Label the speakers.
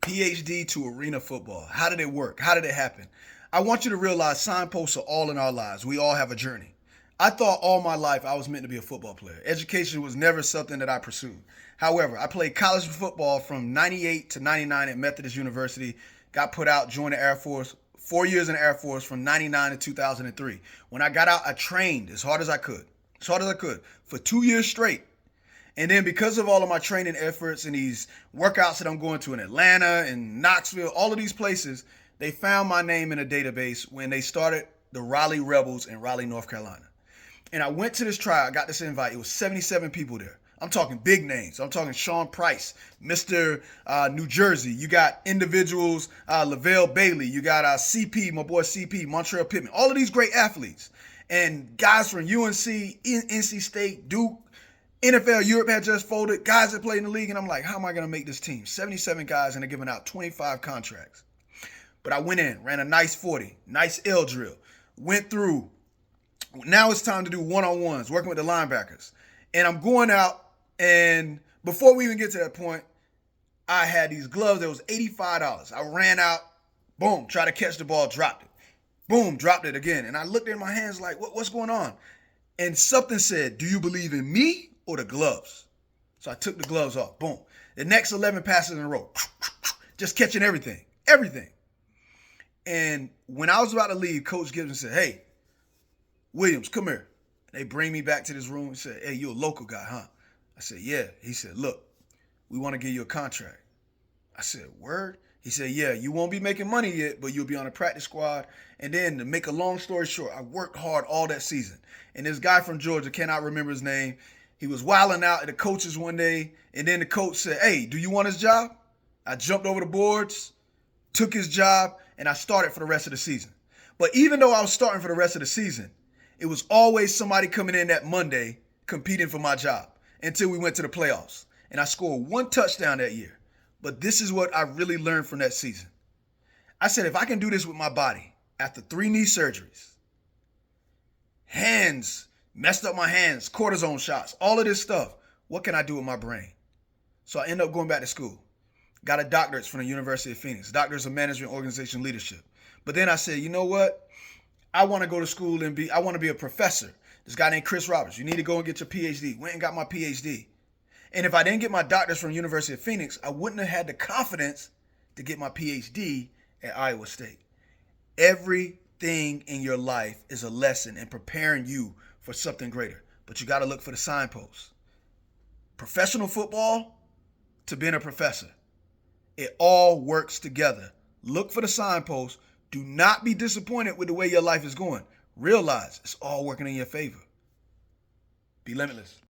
Speaker 1: PhD to arena football. How did it work? How did it happen? I want you to realize signposts are all in our lives. We all have a journey. I thought all my life I was meant to be a football player. Education was never something that I pursued. However, I played college football from 98 to 99 at Methodist University, got put out, joined the Air Force, 4 years in the Air Force from 99 to 2003. When I got out, I trained as hard as I could, for 2 years straight. And then because of all of my training efforts and these workouts that I'm going to in Atlanta and Knoxville, all of these places, they found my name in a database when they started the Raleigh Rebels in Raleigh, North Carolina. And I went to this trial. I got this invite. It was 77 people there. I'm talking big names. I'm talking Sean Price, Mr. New Jersey. You got individuals, LaVelle Bailey. You got CP, my boy CP, Montreal Pittman. All of these great athletes. And guys from UNC, NC State, Duke, NFL Europe had just folded. Guys that played in the league. And I'm like, how am I going to make this team? 77 guys and they're giving out 25 contracts. But I went in, ran a nice 40, nice L drill. Went through. Now it's time to do one-on-ones, working with the linebackers. And I'm going out, and before we even get to that point, I had these gloves that was $85. I ran out, boom, tried to catch the ball, dropped it. Boom, dropped it again. And I looked at my hands like, what's going on? And something said, do you believe in me or the gloves? So I took the gloves off, boom. The next 11 passes in a row, just catching everything. And when I was about to leave, Coach Gibson said, hey, Williams, come here. They bring me back to this room and said, hey, you a local guy, huh? I said, yeah. He said, look, we want to give you a contract. I said, word? He said, yeah, you won't be making money yet, but you'll be on a practice squad. And then to make a long story short, I worked hard all that season. And this guy from Georgia, cannot remember his name, he was wilding out at the coaches one day. And then the coach said, hey, do you want his job? I jumped over the boards, took his job, and I started for the rest of the season. But even though I was starting for the rest of the season, it was always somebody coming in that Monday competing for my job until we went to the playoffs. And I scored 1 touchdown that year. But this is what I really learned from that season. I said, if I can do this with my body after 3 knee surgeries, hands, messed up my hands, cortisone shots, all of this stuff, what can I do with my brain? So I ended up going back to school. Got a doctorate from the University of Phoenix, Doctors of Management Organization Leadership. But then I said, you know what? I want to go to school and I want to be a professor. This guy named Chris Roberts, you need to go and get your PhD. Went and got my PhD. And if I didn't get my doctorate from University of Phoenix, I wouldn't have had the confidence to get my PhD at Iowa State. Everything in your life is a lesson in preparing you for something greater. But you got to look for the signposts. Professional football to being a professor. It all works together. Look for the signposts. Do not be disappointed with the way your life is going. Realize it's all working in your favor. Be limitless.